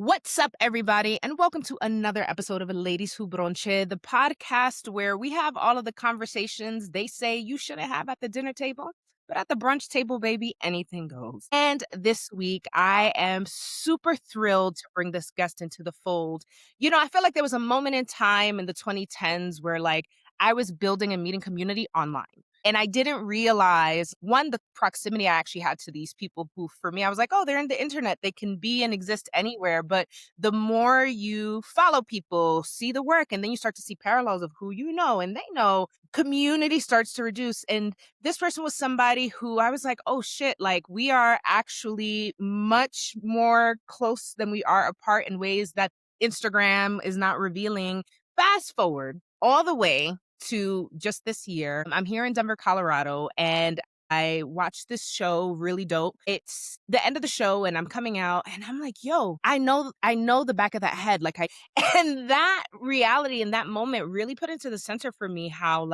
What's up, everybody, and welcome to another episode of Ladies Who Bronché, the podcast where we have all of the conversations they say you shouldn't have at the dinner table, but at the brunch table, baby, anything goes. And this week, I am super thrilled to bring this guest into the fold. I feel like there was a moment in time in the 2010s where, I was building a meeting community online. And I didn't realize, one, the proximity I actually had to these people who, for me, I was like, oh, they're in the internet. They can be and exist anywhere. But the more you follow people, see the work, and then you start to see parallels of who you know and they know, community starts to reduce. And this person was somebody who I was like, oh shit, like we are actually much more close than we are apart in ways that Instagram is not revealing. Fast forward all the way to just this year. I'm here in Denver, Colorado, and I watched this show, really dope. It's the end of the show and I'm coming out and I'm like, yo, I know the back of that head. And that reality in that moment really put into the center for me how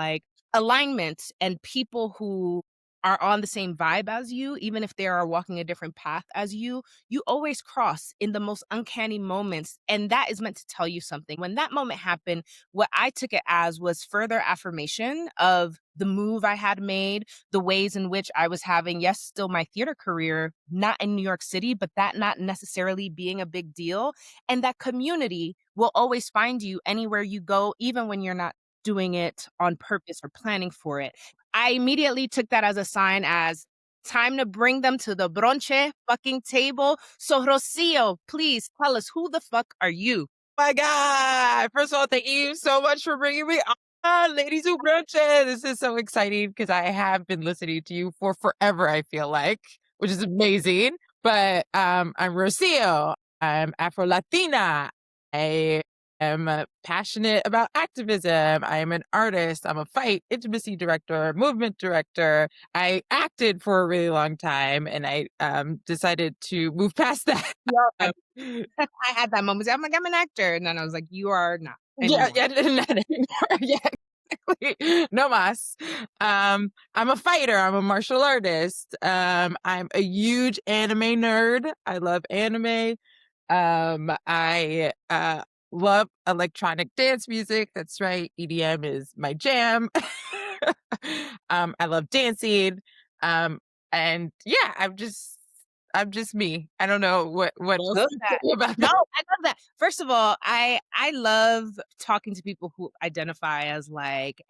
alignment and people who are on the same vibe as you, even if they are walking a different path as you always cross in the most uncanny moments. And that is meant to tell you something. When that moment happened, what I took it as was further affirmation of the move I had made, the ways in which I was having, yes, still my theater career, not in New York City, but that not necessarily being a big deal. And that community will always find you anywhere you go, even when you're not doing it on purpose or planning for it. I immediately took that as a sign as time to bring them to the bronche fucking table. So Rocio, please tell us, who the fuck are you? My God. First of all, thank you so much for bringing me on, Ladies Who Bronché. This is so exciting because I have been listening to you for forever, I feel like, which is amazing. But I'm Rocio. I'm Afro-Latina. I am passionate about activism. I am an artist. I'm a fight, intimacy director, movement director. I acted for a really long time and I decided to move past that. I, I had that moment. I'm like, I'm an actor. And then I was like, you are not Yeah, anymore. yeah, not anymore. Yeah, exactly. No mas. I'm a fighter. I'm a martial artist. I'm a huge anime nerd. I love anime. I love electronic dance music. That's right. EDM is my jam. I love dancing. Um, and yeah, I'm just me. I don't know what else Love to that. say about No, that. I love that. First of all, I love talking to people who identify as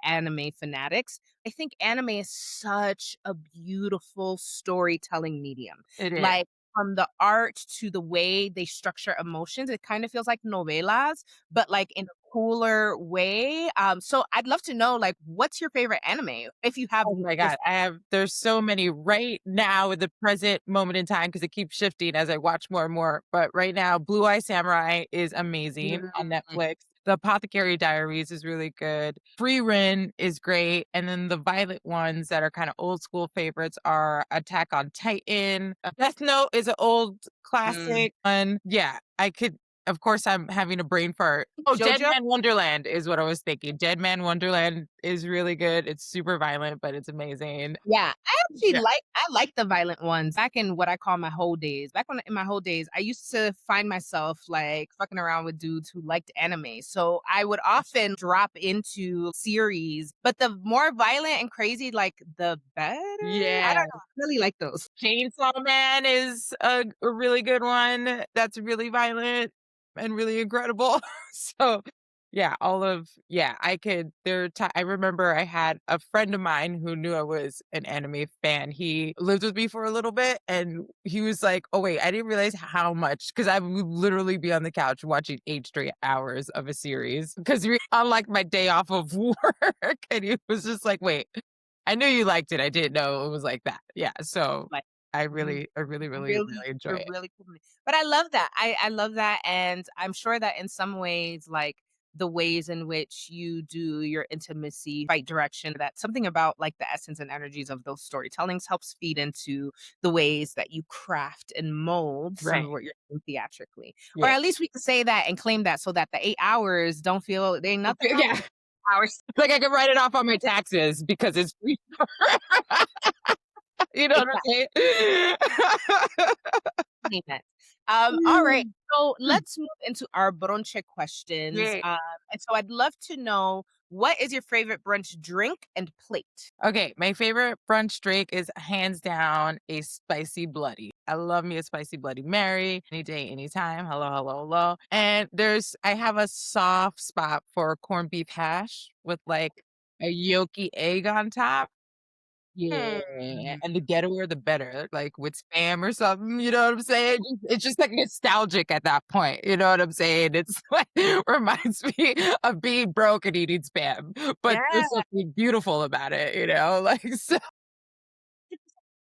anime fanatics. I think anime is such a beautiful storytelling medium. It is. Like from the art to the way they structure emotions, it kind of feels like novelas, but in a cooler way. So I'd love to know what's your favorite anime if you have Oh my this. God. There's so many right now at the present moment in time because it keeps shifting as I watch more and more. But right now, Blue Eye Samurai is amazing on Mm. Netflix. The Apothecary Diaries is really good. Free Rin is great. And then the violent ones that are kind of old school favorites are Attack on Titan. Death Note is an old Mm. classic one. Yeah, of course, I'm having a brain fart. Oh, Dead JoJo? Man Wonderland is what I was thinking. Dead Man Wonderland is really good. It's super violent, but it's amazing. Yeah, Yeah. I like the violent ones. Back in what I call my whole days. Back when in my whole days, I used to find myself fucking around with dudes who liked anime. So I would often drop into series, but the more violent and crazy, the better. I Yeah. don't know. I really like those. Chainsaw Man is a really good one. That's really violent and really incredible. So, yeah, I remember I had a friend of mine who knew I was an anime fan. He lived with me for a little bit and he was like, "Oh wait, I didn't realize how much because I would literally be on the couch watching 8 straight hours of a series because we on like my day off of work." And he was just like, "Wait, I knew you liked it. I didn't know it was like that." Yeah, so Like I really, really, really, really enjoy you're it. really cool. But I love that. I love that, and I'm sure that in some ways, the ways in which you do your intimacy fight direction, that something about the essence and energies of those storytellings helps feed into the ways that you craft and mold some Right. of what you're doing theatrically. Or Yeah. at least we can say that and claim that so that the 8 hours don't feel they ain't nothing Okay, wrong yeah. with hours. Like I could write it off on my taxes because it's free. You know what I'm saying? Amen. All right. Mm. So let's move into our brunch questions. Yeah. And so I'd love to know, what is your favorite brunch drink and plate? Okay, my favorite brunch drink is hands down a spicy bloody. I love me a spicy bloody Mary any day, anytime. Hello, hello, hello. And I have a soft spot for corned beef hash with like a yolky egg on top. Yeah, Hmm. and the ghettoer the better, like with spam or something, you know what I'm saying? It's just like nostalgic at that point, you know what I'm saying? It's like reminds me of being broke and eating spam, but Yeah. there's something beautiful about it, you know? Like, so You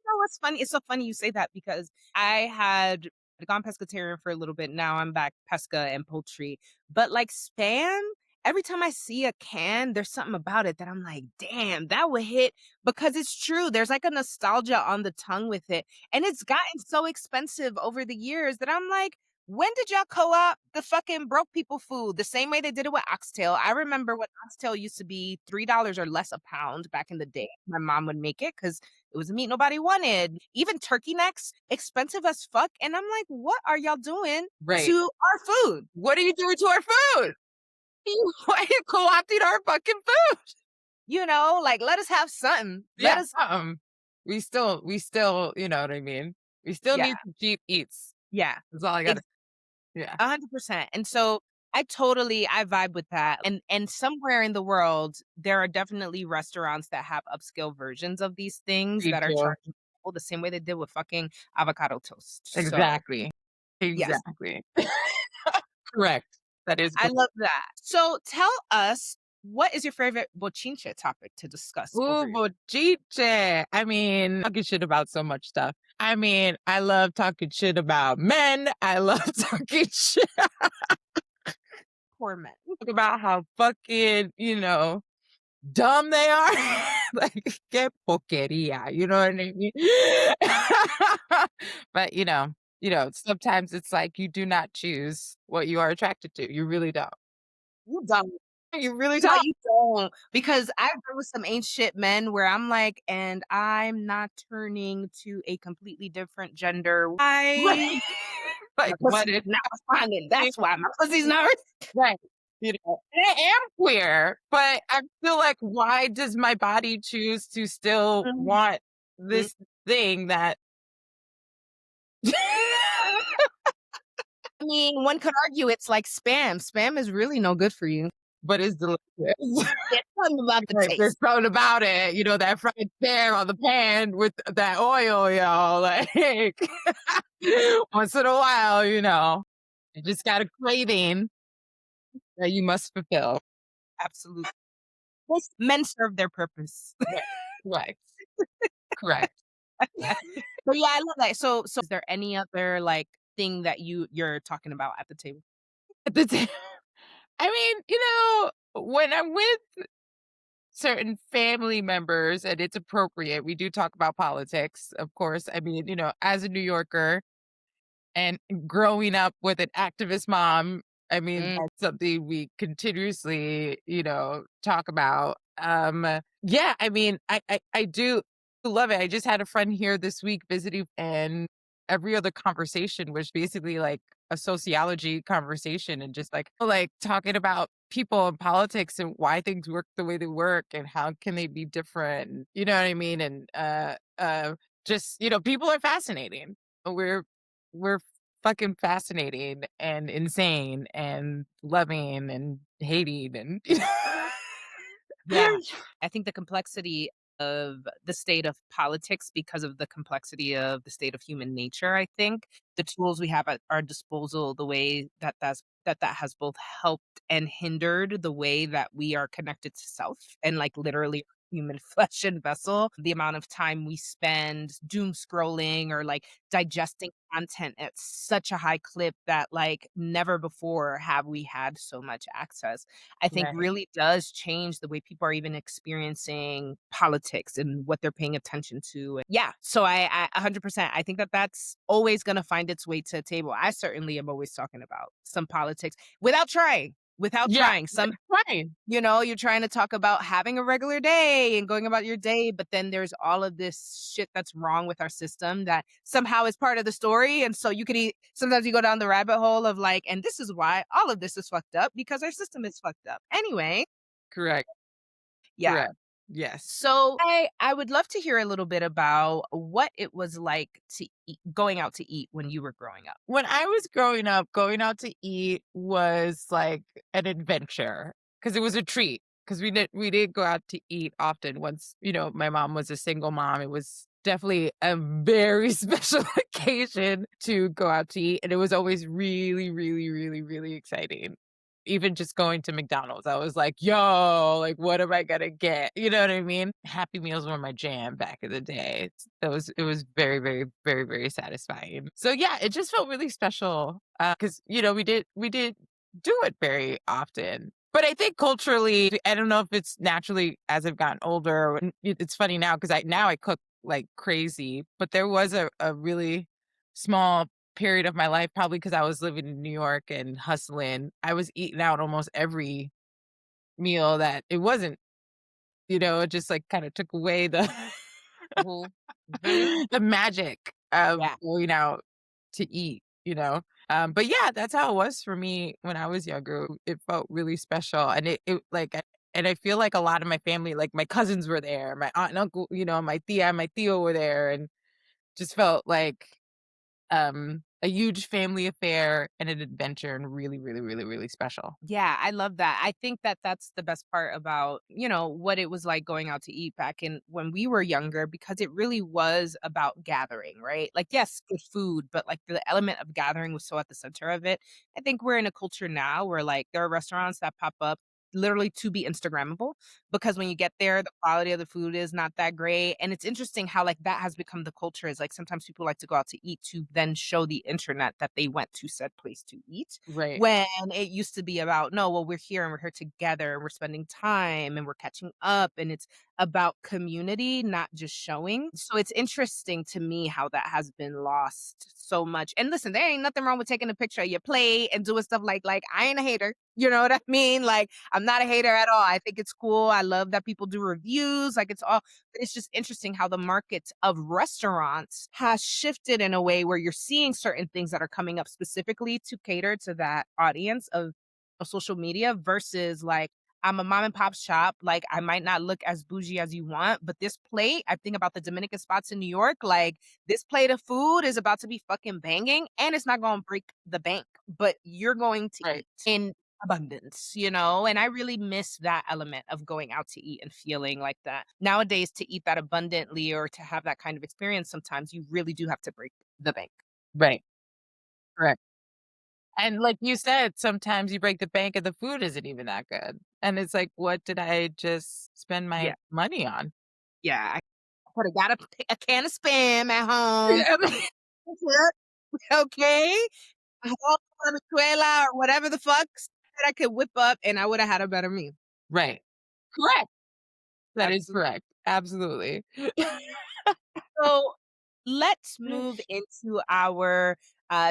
know what's funny? It's so funny you say that because I had gone pescatarian for a little bit. Now I'm back pesca and poultry. But like spam, every time I see a can, there's something about it that I'm like, damn, that would hit because it's true. There's like a nostalgia on the tongue with it. And it's gotten so expensive over the years that I'm like, when did y'all co-op the fucking broke people food? The same way they did it with oxtail. I remember when oxtail used to be $3 or less a pound back in the day. My mom would make it because it was a meat nobody wanted. Even turkey necks, expensive as fuck. And I'm like, what are y'all doing right. to our food? What are you doing to our food? Why are you co-opting our fucking food? Like let us have something. Let Yeah, us, we still, you know what I mean? We still yeah, need some cheap eats. yeah, That's all I gotta ex- yeah. 100%. And so I vibe with that. And somewhere in the world, there are definitely restaurants that have upscale versions of these things Me that are too. charging people the same way they did with fucking avocado toast. So Exactly. yes, Exactly. Correct. That is I correct. love that. So tell us, what is your favorite bochincha topic to discuss over Ooh, your bochinche. I mean, talking shit about so much stuff. I mean, I love talking shit about men. I love talking shit poor men? about how fucking, dumb they are. Like, que porquería, you know what I mean? But, sometimes it's like you do not choose what you are attracted to. You really don't. You don't. You really No, don't. you don't. Because I've been with some ain't shit men where I'm like, and I'm not turning to a completely different gender. Right. Why? My Like, what pussy's is not responding. happening? That's why my pussy's not. Right. And I am queer, but I feel like, why does my body choose to still Mhm. want this thing that I mean, one could argue it's like spam. Spam is really no good for you. but is delicious? Yeah, tell me about the Right, there's taste. something about it, that fried pear on the pan with that oil, y'all, like, once in a while, you just got a craving that you must fulfill. Absolutely. Most men serve their purpose. Right, right, correct. But yeah, I love that. So is there any other like thing that you're talking about at the table? At the ta I mean, when I'm with certain family members and it's appropriate, we do talk about politics, of course. I mean, as a New Yorker, and growing up with an activist mom, I mean, Mm. that's something we continuously, talk about. Yeah, I mean, I do love it. I just had a friend here this week visiting, and every other conversation was basically like a sociology conversation, and just like talking about people and politics and why things work the way they work and how can they be different. You know what I mean? And just, people are fascinating. We're fucking fascinating and insane and loving and hating and Yeah. I think the complexity of the state of politics because of the complexity of the state of human nature, I think the tools we have at our disposal, the way that has both helped and hindered the way that we are connected to self and like literally human flesh and vessel, the amount of time we spend doom scrolling or like digesting content at such a high clip that like never before have we had so much access, I think right. really does change the way people are even experiencing politics and what they're paying attention to. And yeah, so I 100%, I think that that's always going to find its way to a table. I certainly am always talking about some politics without trying. without Yeah, trying. Some right. you're trying to talk about having a regular day and going about your day, but then there's all of this shit that's wrong with our system that somehow is part of the story. And so you could sometimes you go down the rabbit hole of like, and this is why all of this is fucked up because our system is fucked up. Anyway, Correct, yeah. correct. Yes. So I would love to hear a little bit about what it was like to going out to eat when you were growing up. When I was growing up, going out to eat was like an adventure because it was a treat. Because we did go out to eat often. Once my mom was a single mom, it was definitely a very special occasion to go out to eat, and it was always really, really, really, really exciting. Even just going to McDonald's, I was like, "Yo, like, what am I gonna get?" You know what I mean? Happy Meals were my jam back in the day. It was very, very, very, very satisfying. So, yeah, it just felt really special, because we did do it very often. But I think culturally, I don't know if it's naturally as I've gotten older, it's funny now because I cook like crazy, but there was a really small period of my life, probably because I was living in New York and hustling. I was eating out almost every meal that it wasn't, it just like kind of took away the Mhm. Mhm. the magic of Yeah. going out to eat. But yeah, that's how it was for me when I was younger. It felt really special. And it like and I feel like a lot of my family, like my cousins were there, my aunt and uncle, my tia and my Theo were there, and just felt like a huge family affair and an adventure and really, really, really, really special. Yeah, I love that. I think that that's the best part about, what it was like going out to eat back in when we were younger because it really was about gathering, right? Like, yes, good food, but like the element of gathering was so at the center of it. I think we're in a culture now where like there are restaurants that pop up literally to be Instagrammable because when you get there, the quality of the food is not that great. And it's interesting how like that has become the culture is like sometimes people like to go out to eat to then show the internet that they went to said place to eat Right, when it used to be about, "No, well, we're here and we're here together and we're spending time and we're catching up," and it's about community, not just showing. So it's interesting to me how that has been lost so much. And listen, there ain't nothing wrong with taking a picture of your plate and doing stuff like I ain't a hater. You know what I mean? Like I'm not a hater at all. I think it's cool. I love that people do reviews. Like it's just interesting how the market of restaurants has shifted in a way where you're seeing certain things that are coming up specifically to cater to that audience of social media versus like I'm a mom and pop shop. Like I might not look as bougie as you want, but this plate, I think about the Dominican spots in New York, like this plate of food is about to be fucking banging and it's not going to break the bank, but you're going to right, eat in abundance. And I really miss that element of going out to eat and feeling like that. Nowadays, to eat that abundantly or to have that kind of experience, sometimes you really do have to break the bank. right, correct. And like you said, sometimes you break the bank and the food isn't even that good. And it's like, what did I just spend my Yeah. money on? Yeah. I could have got a can of spam at home. Yeah. Okay. A whole habichuela or whatever the fuck that I could whip up and I would have had a better meal. Right. Correct. That is Absolutely. correct. Absolutely. So let's move into our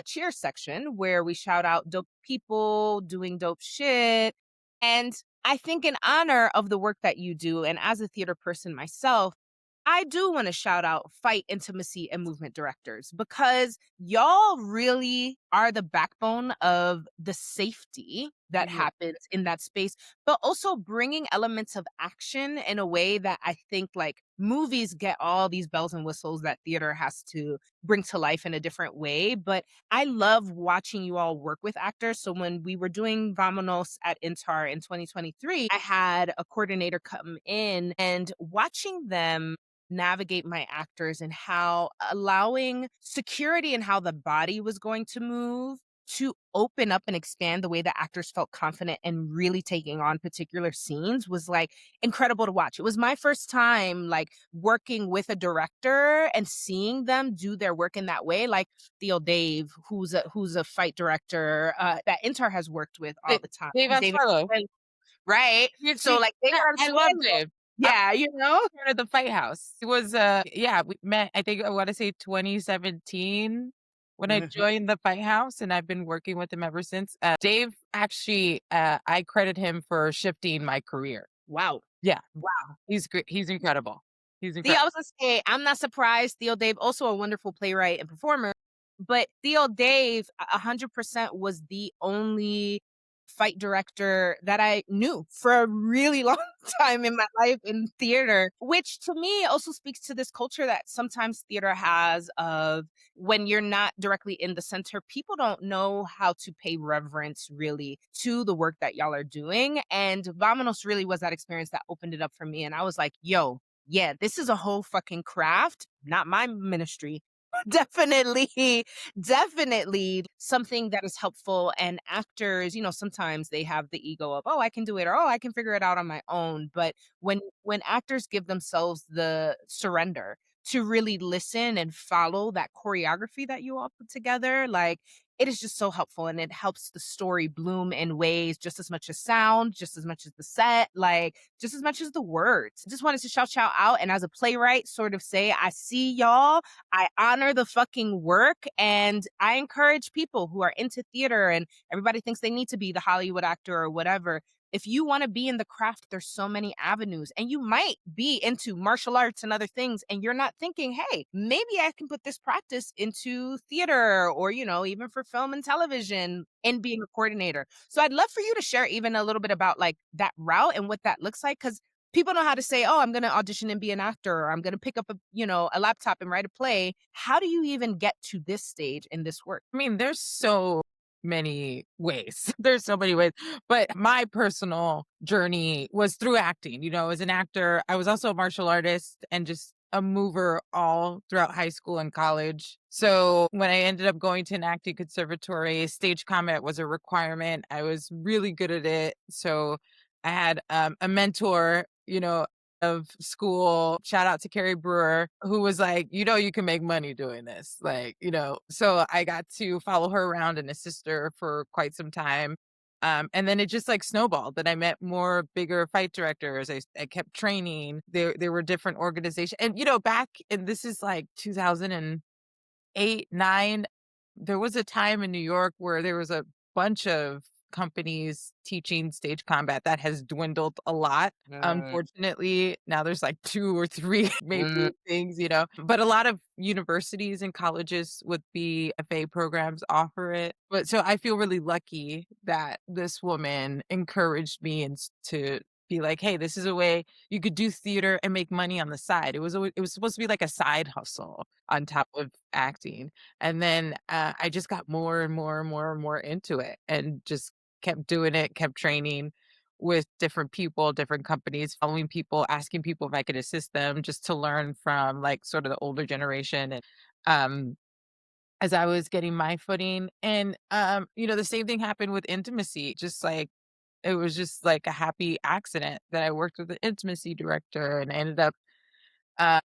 cheer section where we shout out dope people doing dope shit. And I think in honor of the work that you do, and as a theater person myself, I do want to shout out fight intimacy and movement directors because y'all really are the backbone of the safety that Right, happens in that space, but also bringing elements of action in a way that I think like movies get all these bells and whistles that theater has to bring to life in a different way. But I love watching you all work with actors. So when we were doing Vamonos at Intar in 2023, I had a coordinator come in and watching them navigate my actors and how allowing security and how the body was going to move to open up and expand the way that actors felt confident and really taking on particular scenes was like incredible to watch. It was my first time like working with a director and seeing them do their work in that way. Like Theo Dave, who's a fight director that Intar has worked with all Da the time. Dave David, Asfallo. right? So like David Yeah, I love Archuleta, Dave. I yeah, part of the Fight House. It was, yeah, we met, I think I wanna say 2017 when I Mhm. joined the Fight House, and I've been working with him ever since. Dave Actually, I credit him for shifting my career. Wow. Yeah, Wow. he's great. He's incredible. He's I incredible. was gonna say, I'm not surprised. Theo Dave, also a wonderful playwright and performer, but Theo Dave, 100% was the only fight director that I knew for a really long time in my life in theater, which to me also speaks to this culture that sometimes theater has of when you're not directly in the center, people don't know how to pay reverence really to the work that y'all are doing. And Vamonos really was that experience that opened it up for me. And I was like, yo, yeah, this is a whole fucking craft, not my ministry. Definitely, definitely something that is helpful. And actors, sometimes they have the ego of, oh, I can do it, or oh, I can figure it out on my own. But when actors give themselves the surrender to really listen and follow that choreography that you all put together, like it is just so helpful and it helps the story bloom in ways just as much as sound, just as much as the set, like just as much as the words. Just wanted to shout out and as a playwright, sort of say, I see y'all. I honor the fucking work and I encourage people who are into theater and everybody thinks they need to be the Hollywood actor or whatever. If you want to be in the craft, there's so many avenues, and you might be into martial arts and other things, and you're not thinking, hey, maybe I can put this practice into theater or, even for film and television and being a coordinator. So I'd love for you to share even a little bit about like that route and what that looks like. Cause people know how to say, oh, I'm going to audition and be an actor, or I'm going to pick up a laptop and write a play. How do you even get to this stage in this work? I mean, there's so many ways. There's so many ways. But my personal journey was through acting. As an actor, I was also a martial artist and just a mover all throughout high school and college. So when I ended up going to an acting conservatory, stage combat was a requirement. I was really good at it. So I had a mentor, of school. Shout out to Carrie Brewer, who was like, you can make money doing this. Like, so I got to follow her around and assist her for quite some time. And then it just like snowballed that I met more bigger fight directors. I kept training. There were different organizations. And, back, and this is like 2008, 9, there was a time in New York where there was a bunch of companies teaching stage combat that has dwindled a lot. Mm, Unfortunately, now there's like 2 or 3 mm, maybe things, but a lot of universities and colleges with BFA programs offer it. But so I feel really lucky that this woman encouraged me and to be like, "Hey, this is a way you could do theater and make money on the side." It was supposed to be like a side hustle on top of acting. And then I just got more and more and more and more into it and just kept doing it, kept training with different people, different companies, following people, asking people if I could assist them just to learn from like sort of the older generation. And um, as I was getting my footing, and the same thing happened with intimacy, just like it was just like a happy accident that I worked with an intimacy director and I ended up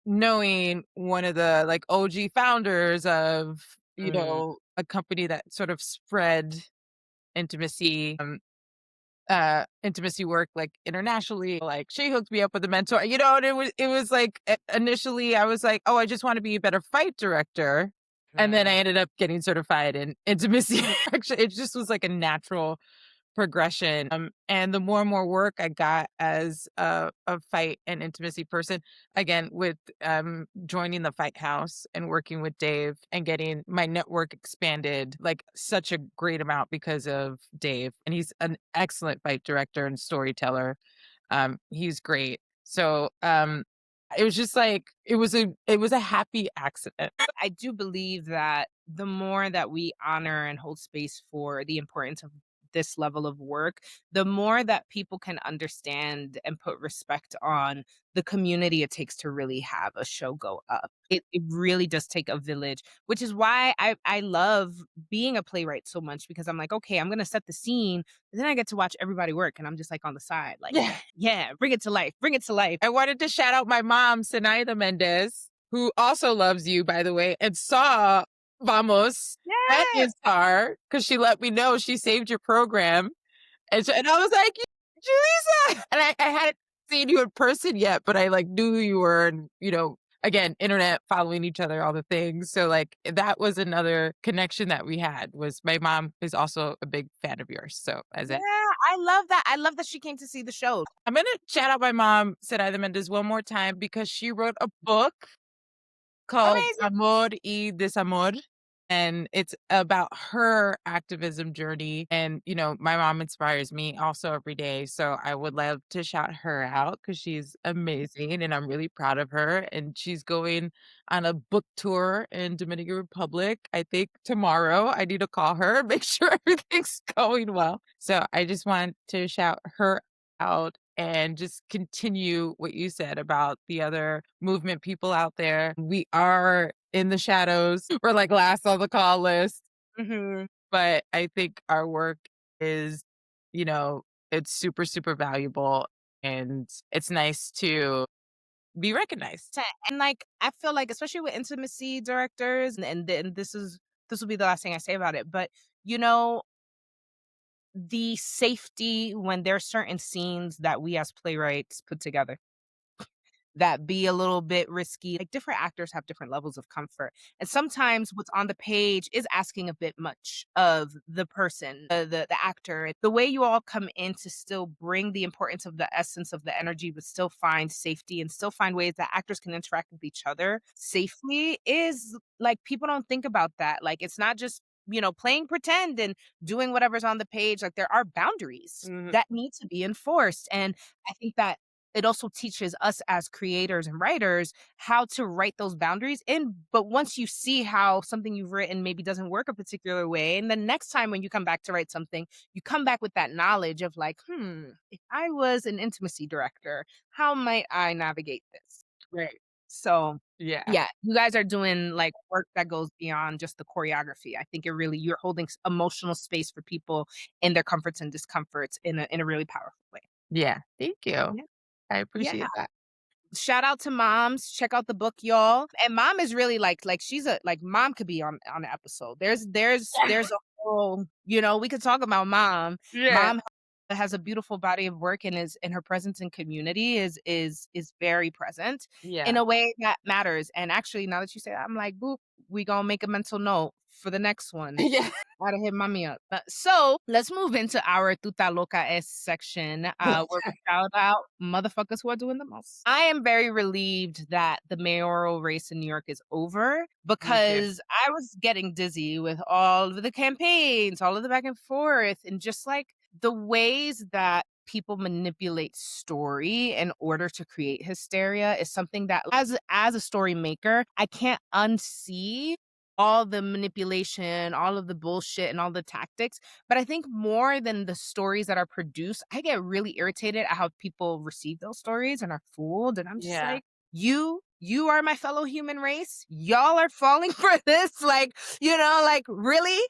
knowing one of the like OG founders of, mm. a company that sort of spread intimacy, intimacy work like internationally. Like she hooked me up with a mentor, and it was like initially I was like, oh, I just want to be a better fight director. And then I Mm. ended up getting certified in intimacy. Actually, it just was like a natural progression. And the more and more work I got as a fight and intimacy person, again, with joining the Fight House and working with Dave and getting my network expanded like such a great amount because of Dave. And he's an excellent fight director and storyteller. He's great. So it was just like it was a happy accident. I do believe that the more that we honor and hold space for the importance of this level of work, the more that people can understand and put respect on the community it takes to really have a show go up. It really does take a village, which is why I love being a playwright so much because I'm like, okay, I'm gonna set the scene, and then I get to watch everybody work and I'm just like on the side, like, Yeah. yeah, bring it to life, bring it to life. I wanted to shout out my mom, Sinaida Mendez, who also loves you, by the way, and saw Vamos at Yes. Instar because she let me know she saved your program. And I was like, Julissa! And I hadn't seen you in person yet, but I like knew who you were and, again, internet, following each other, all the things. So, like, that was another connection that we had was my mom is also a big fan of yours. So, as Yeah, a I love that. I love that she came to see the show. I'm gonna shout out my mom, Sarayda Mendez, one more time because she wrote a book called Amazing. Amor y Desamor. And it's about her activism journey. And, my mom inspires me also every day. So I would love to shout her out because she's amazing and I'm really proud of her. And she's going on a book tour in Dominican Republic. I think tomorrow I need to call her, make sure everything's going well. So I just want to shout her out and just continue what you said about the other movement people out there. We are in the shadows. We're like last on the call list, Mhm. but I think our work is, you know, it's super, super valuable and it's nice to be recognized. And like I feel like especially with intimacy directors and then this will be the last thing I say about it, but you know, the safety when there's certain scenes that we as playwrights put together that be a little bit risky. Like different actors have different levels of comfort. And sometimes what's on the page is asking a bit much of the person, the actor. The way you all come in to still bring the importance of the essence of the energy, but still find safety and still find ways that actors can interact with each other safely is like people don't think about that. Like it's not just playing pretend and doing whatever's on the page. Like there are boundaries Mhm. that need to be enforced. And I think that it also teaches us as creators and writers how to write those boundaries in. But once you see how something you've written maybe doesn't work a particular way, and the next time when you come back to write something, you come back with that knowledge of like, if I was an intimacy director, how might I navigate this? Right. So Yeah. yeah, you guys are doing like work that goes beyond just the choreography. I think you're holding emotional space for people in their comforts and discomforts in a really powerful way. Yeah. Thank you. Yeah. I Yeah. appreciate that. Shout out to moms. Check out the book, y'all. And mom is really like she's a like mom could be on the episode. There's a whole, we could talk about mom. Yeah. Mom has a beautiful body of work and her presence in community is very present in Yeah. a way that matters. And actually now that you say that, I'm like, boop, we gonna make a mental note for the next one. Yeah. Gotta hit mommy up. So let's move into our Tuta Loca es section, where we shout out motherfuckers who are doing the most. I am very relieved that the mayoral race in New York is over Me too. because I was getting dizzy with all of the campaigns, all of the back and forth, and just like the ways that people manipulate story in order to create hysteria is something that as a story maker, I can't unsee all the manipulation, all of the bullshit and all the tactics. But I think more than the stories that are produced, I get really irritated at how people receive those stories and are fooled. And I'm just Yeah. like, you are my fellow human race. Y'all are falling for this. Like, like really?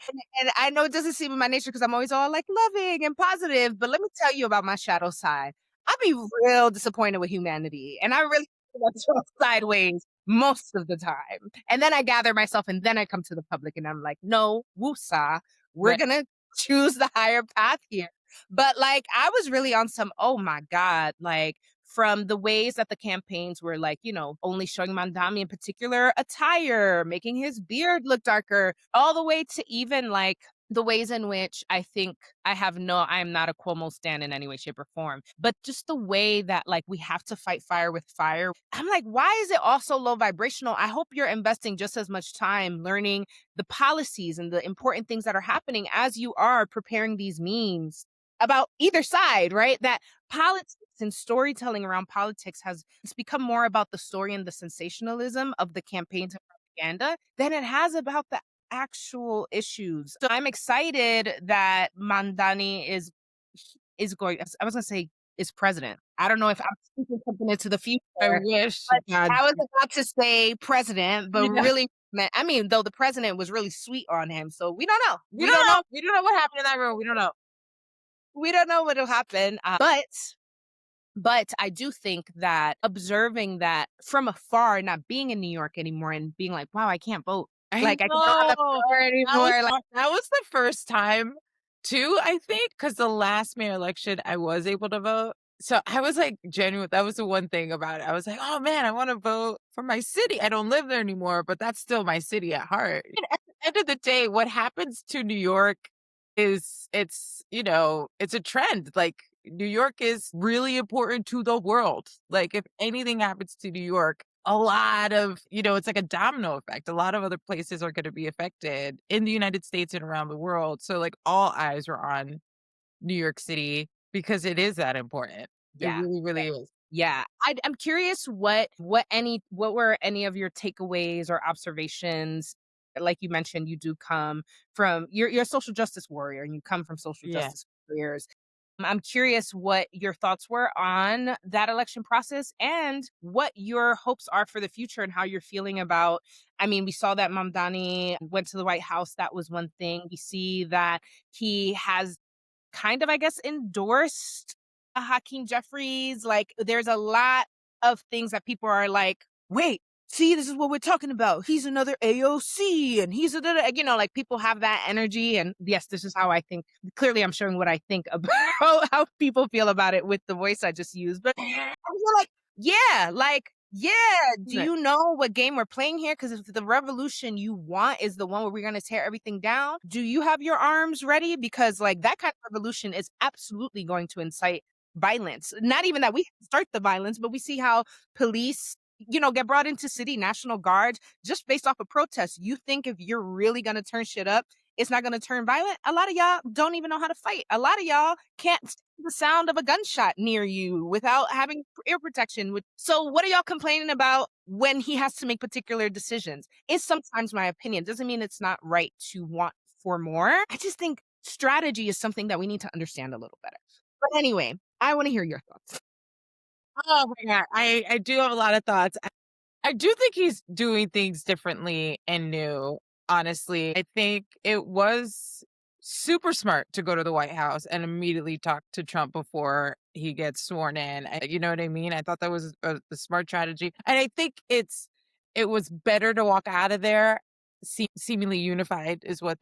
And I know it doesn't seem in my nature because I'm always all like loving and positive. But let me tell you about my shadow side. I be real disappointed with humanity. And I really that's sideways most of the time. And then I gather myself and then I come to the public and I'm like, no, woosah, we're Right. gonna choose the higher path here. But like I was really on some, oh my God, like from the ways that the campaigns were like, only showing Mandami in particular attire, making his beard look darker, all the way to even like the ways in which I think I am not a Cuomo stan in any way, shape, or form. But just the way that like we have to fight fire with fire. I'm like, why is it all so low vibrational? I hope you're investing just as much time learning the policies and the important things that are happening as you are preparing these memes about either side, right? That politics and storytelling around politics it's become more about the story and the sensationalism of the campaigns and propaganda than it has about the actual issues. So I'm excited that Mandani is going. I was gonna say is president. I don't know if I'm speaking something into the future, I wish but God. I was about to say president, but Yeah. really I mean, though the president was really sweet on him, so we don't know. We We don't don't know. know. We don't know what happened in that room. We don't know. We don't know what'll happen. But I do think that observing that from afar, not being in New York anymore and being like, wow, I can't vote. I Like I don't have that know. power anymore. Like That was the first time too, I think, because the last mayor election, I was able to vote. So I was like genuine. That was the one thing about it. I was like, oh man, I want to vote for my city. I don't live there anymore, but that's still my city at heart. And at the end of the day, what happens to New York is it's a trend. Like New York is really important to the world. Like if anything happens to New York, a lot of, it's like a domino effect. A lot of other places are going to be affected in the United States and around the world. So like all eyes are on New York City because it is that important. It Yeah. really, really is. Yeah, I'm curious what were any of your takeaways or observations? Like you mentioned, you do come from you're a social justice warrior, and you come from social Yeah. justice warriors. I'm curious what your thoughts were on that election process and what your hopes are for the future and how you're feeling about. I mean, we saw that Mamdani went to the White House. That was one thing. We see that he has kind of, I guess, endorsed Hakeem Jeffries. Like, there's a lot of things that people are like, wait, see, this is what we're talking about. He's another AOC and he's another, like people have that energy. And yes, this is how I think. Clearly, I'm showing what I think about how people feel about it with the voice I just used. But I feel yeah, do Right. you know what game we're playing here? Because if the revolution you want is the one where we're gonna tear everything down, do you have your arms ready? Because, like, that kind of revolution is absolutely going to incite violence. Not even that we start the violence, but we see how police, get brought into city, National Guard, just based off of protests. You think if you're really gonna turn shit up, it's not gonna turn violent? A lot of y'all don't even know how to fight. A lot of y'all can't the sound of a gunshot near you without having ear protection. So, what are y'all complaining about when he has to make particular decisions? Is sometimes my opinion. Doesn't mean it's not right to want for more. I just think strategy is something that we need to understand a little better. But anyway, I want to hear your thoughts. Oh my God. I do have a lot of thoughts. I do think he's doing things differently and new, honestly. I think it was super smart to go to the White House and immediately talk to Trump before he gets sworn in. You know what I mean? I thought that was a smart strategy. And I think it was better to walk out of there seemingly unified is what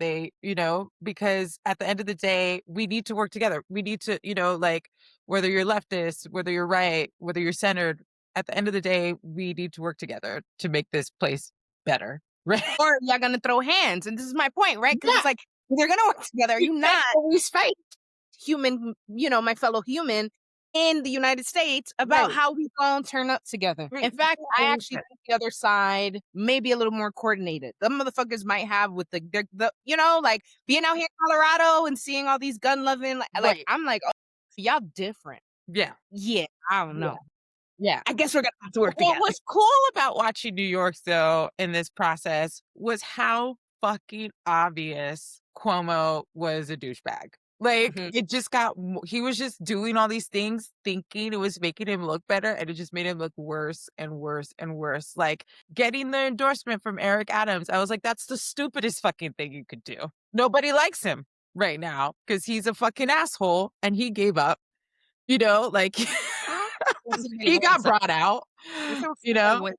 because at the end of the day, we need to work together. We need to, like whether you're leftist, whether you're right, whether you're centered, at the end of the day, we need to work together to make this place better, right? Or y'all gonna throw hands. And this is my point, right? Because Yeah, it's like, they're gonna work together. Are we you can't not always fight. human, my fellow human in the United States about Right. how we gonna turn up together. Right. In We fact, can't I always actually fight. think the other side may be a little more coordinated. The motherfuckers might have with like being out here in Colorado and seeing all these gun loving, like Right. I'm like, oh, y'all different. Yeah. Yeah, I don't Yeah. know. Yeah. I guess we're gonna have to work What together. was cool about watching New York, though, in this process was how fucking obvious Cuomo was a douchebag. Like, Mhm. it just he was just doing all these things, thinking it was making him look better, and it just made him look worse and worse and worse. Like, getting the endorsement from Eric Adams, I was like, that's the stupidest fucking thing you could do. Nobody likes him right now because he's a fucking asshole and he gave up, like Esa he got vergüenza, brought out, esa you know? vergüenza.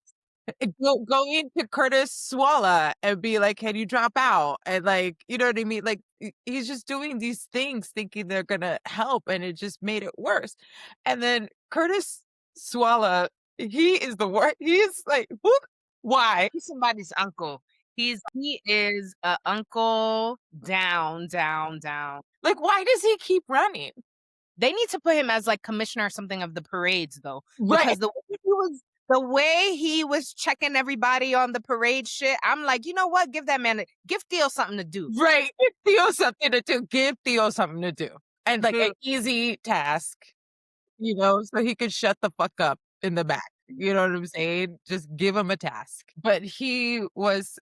Go into Curtis Swalla and be like, "Can you drop out?" And like, you know what I mean? Like he's just doing these things thinking they're gonna help, and it just made it worse. And then Curtis Swalla, he is the worst. He is like, who? Why? He's somebody's uncle. He is a uncle down, down, down. Like, why does he keep running? They need to put him as, like, commissioner or something of the parades, though, Right, because the way he was checking everybody on the parade shit, I'm like, "You know what? Give Theo something to do." right. Give Theo something to do. Give Theo something to do, and like an Mhm. easy task. So he could shut the fuck up in the back. You know what I'm saying? Just give him a task. But it was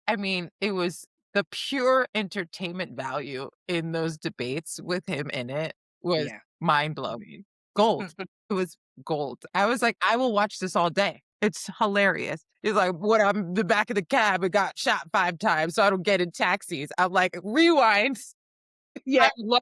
the pure entertainment value in those debates with him in it was Yeah. mind blowing. Gold. It was gold. I was like, I will watch this all day. It's hilarious. He's like, what? I'm in the back of the cab and got shot 5 times, so I don't get in taxis. I'm like, rewind. Yeah. I love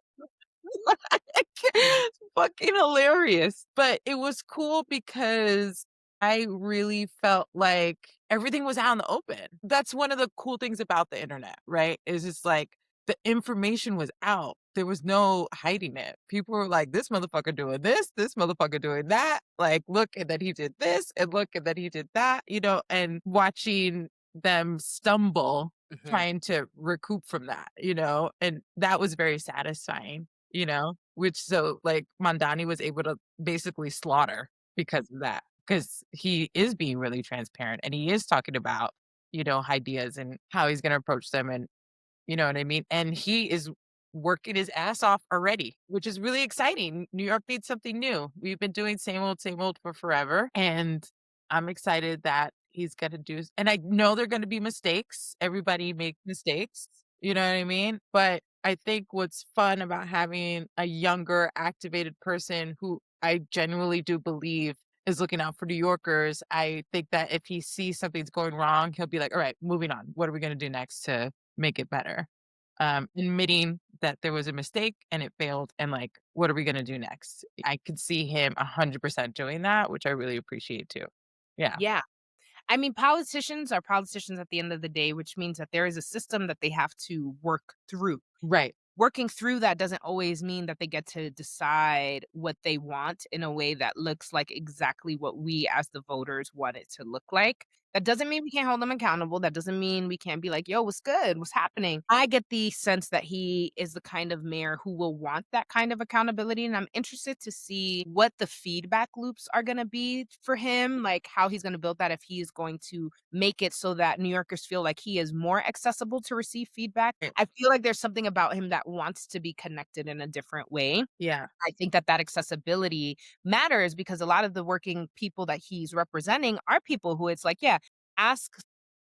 it's fucking hilarious. But it was cool because I really felt like everything was out in the open. That's one of the cool things about the internet, right? Is just like the information was out. There was no hiding it. People were like, "This motherfucker doing this motherfucker doing that. Like, look, and then he did this, and look, and then he did that," and watching them stumble Mhm. trying to recoup from that, and that was very satisfying, which so like Mandani was able to basically slaughter because of that. Because he is being really transparent and he is talking about, ideas and how he's gonna approach them and you know what I mean? And he is working his ass off already, which is really exciting. New York needs something new. We've been doing same old for forever. And I'm excited that he's going to do, and I know they're going to be mistakes. Everybody makes mistakes. You know what I mean? But I think what's fun about having a younger, activated person who I genuinely do believe is looking out for New Yorkers. I think that if he sees something's going wrong, he'll be like, all right, moving on. What are we going to do next to make it better? Admitting that there was a mistake and it failed, and like, what are we gonna do next? I could see him 100% doing that, which I really appreciate too. Yeah. Yeah. I mean, politicians are politicians at the end of the day, which means that there is a system that they have to work through. Right. Working through that doesn't always mean that they get to decide what they want in a way that looks like exactly what we as the voters want it to look like. That doesn't mean we can't hold them accountable. That doesn't mean we can't be like, yo, what's good? What's happening? I get the sense that he is the kind of mayor who will want that kind of accountability. And I'm interested to see what the feedback loops are going to be for him, like how he's going to build that, if he is going to make it so that New Yorkers feel like he is more accessible to receive feedback. Right. I feel like there's something about him that wants to be connected in a different way. Yeah. I think that that accessibility matters because a lot of the working people that he's representing are people who it's like, yeah, ask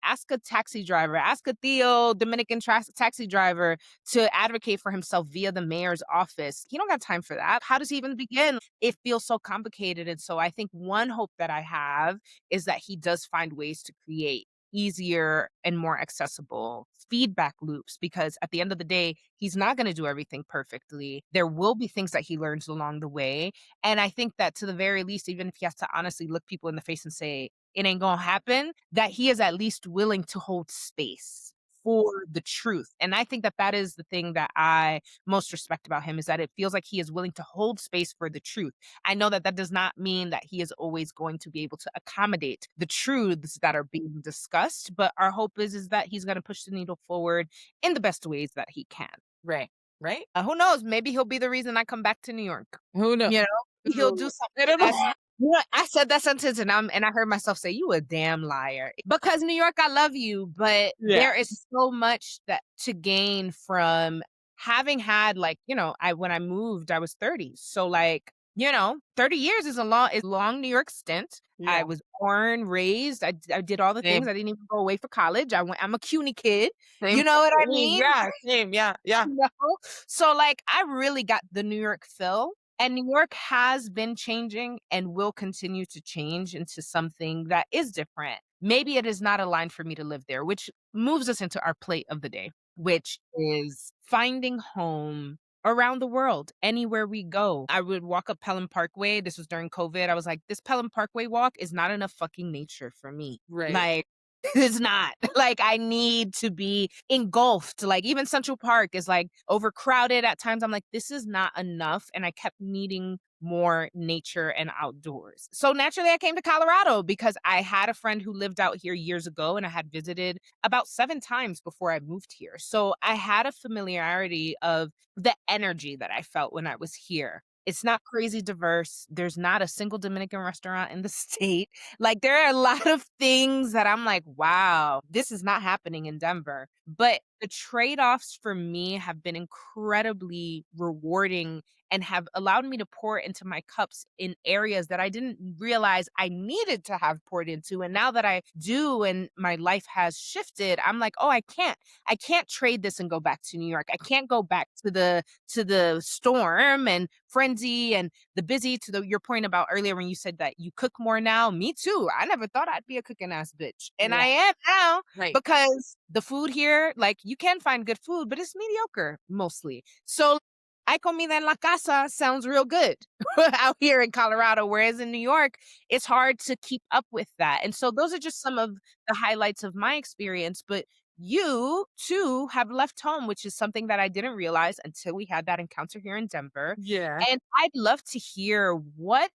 ask a taxi driver, ask a Theo Dominican taxi driver to advocate for himself via the mayor's office. He don't got time for that. How does he even begin? It feels so complicated. And so I think one hope that I have is that he does find ways to create easier and more accessible feedback loops, because at the end of the day, he's not going to do everything perfectly. There will be things that he learns along the way. And I think that to the very least, even if he has to honestly look people in the face and say, it ain't gonna happen, that he is at least willing to hold space for the truth. And I think that that is the thing that I most respect about him, is that it feels like he is willing to hold space for the truth. I know that that does not mean that he is always going to be able to accommodate the truths that are being discussed, but our hope is that he's going to push the needle forward in the best ways that he can. Right. Right. Who knows? Maybe he'll be the reason I come back to New York. Who knows? You know, he'll do I something don't that's, know. you know, I said that sentence and I heard myself say, "You a damn liar." Because New York, I love you, but Yeah. there is so much that to gain from having had, like, I when I moved, I was 30. So like, 30 years is a long New York stint. I Yeah. was born, raised, I did all the things. Same. I didn't even go away for college. I'm a CUNY kid. Same You thing know what with I me. mean? Yeah. Same. Yeah. Yeah. You know? So, like, I really got the New York feel, and New York has been changing and will continue to change into something that is different. Maybe it is not aligned for me to live there, which moves us into our plate of the day, which is finding home around the world, anywhere we go. I would walk up Pelham Parkway. This was during COVID. I was like, this Pelham Parkway walk is not enough fucking nature for me. Right. Like, it's not. Like, I need to be engulfed. Like, even Central Park is, like, overcrowded at times. I'm like, "This is not enough," and I kept needing more nature and outdoors. So, naturally, I came to Colorado because I had a friend who lived out here years ago, and I had visited about 7 times before I moved here. So, I had a familiarity of the energy that I felt when I was here. It's not crazy diverse. There's not a single Dominican restaurant in the state. Like, there are a lot of things that I'm like, "Wow, this is not happening in Denver." But the trade-offs for me have been incredibly rewarding and have allowed me to pour into my cups in areas that I didn't realize I needed to have poured into. And now that I do and my life has shifted, I'm like, "Oh, I can't trade this and go back to New York. I can't go back to the storm and frenzy and the busy, to your point about earlier when you said that you cook more now. Me too. I never thought I'd be a cooking ass bitch. And Yeah. I am now, Right. because the food here, like, you can find good food, but it's mediocre mostly. So I comida en la casa sounds real good out here in Colorado, whereas in New York, it's hard to keep up with that. And so those are just some of the highlights of my experience. But you too have left home, which is something that I didn't realize until we had that encounter here in Denver. Yeah. And I'd love to hear what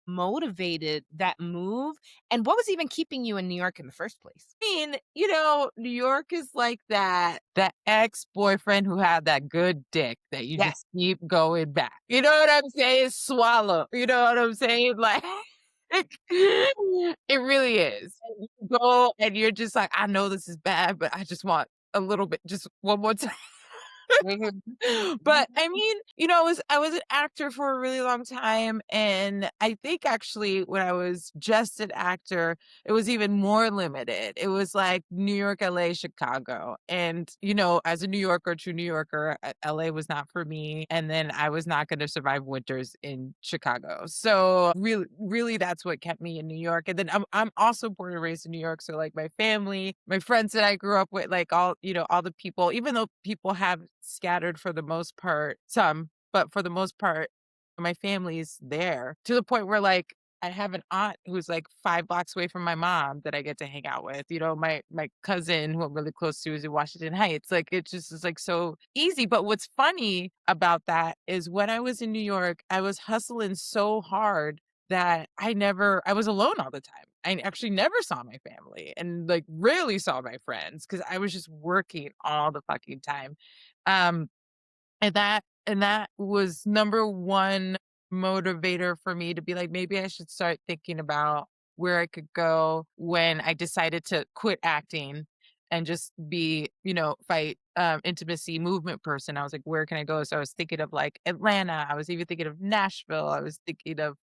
motivated that move and what was even keeping you in New York in the first place. Mean, New York is like that ex-boyfriend who had that good dick that you Yes. just keep going back. You know what I'm saying? Swallow. You know what I'm saying? Like it really is. And you go and you're just like, I know this is bad, but I just want a little bit, just one more time. Mhm. But I mean, I was an actor for a really long time, and I think actually when I was just an actor, it was even more limited. It was like New York, LA, Chicago. And, as a New Yorker, true New Yorker, LA was not for me. And then I was not going to survive winters in Chicago. So really, really that's what kept me in New York. And then I'm also born and raised in New York. So like my family, my friends that I grew up with, like all the people, even though people have scattered for the most part, some, but for the most part, my family's there to the point where like I have an aunt who's like 5 blocks away from my mom that I get to hang out with. My cousin who I'm really close to is in Washington Heights. Like it just is like so easy. But what's funny about that is when I was in New York, I was hustling so hard that I was alone all the time. I actually never saw my family and like rarely saw my friends because I was just working all the fucking time. Um, and that was number one motivator for me to be like, maybe I should start thinking about where I could go when I decided to quit acting and just be, fight intimacy movement person. I was like, where can I go? So I was thinking of like Atlanta. I was even thinking of Nashville. I was thinking of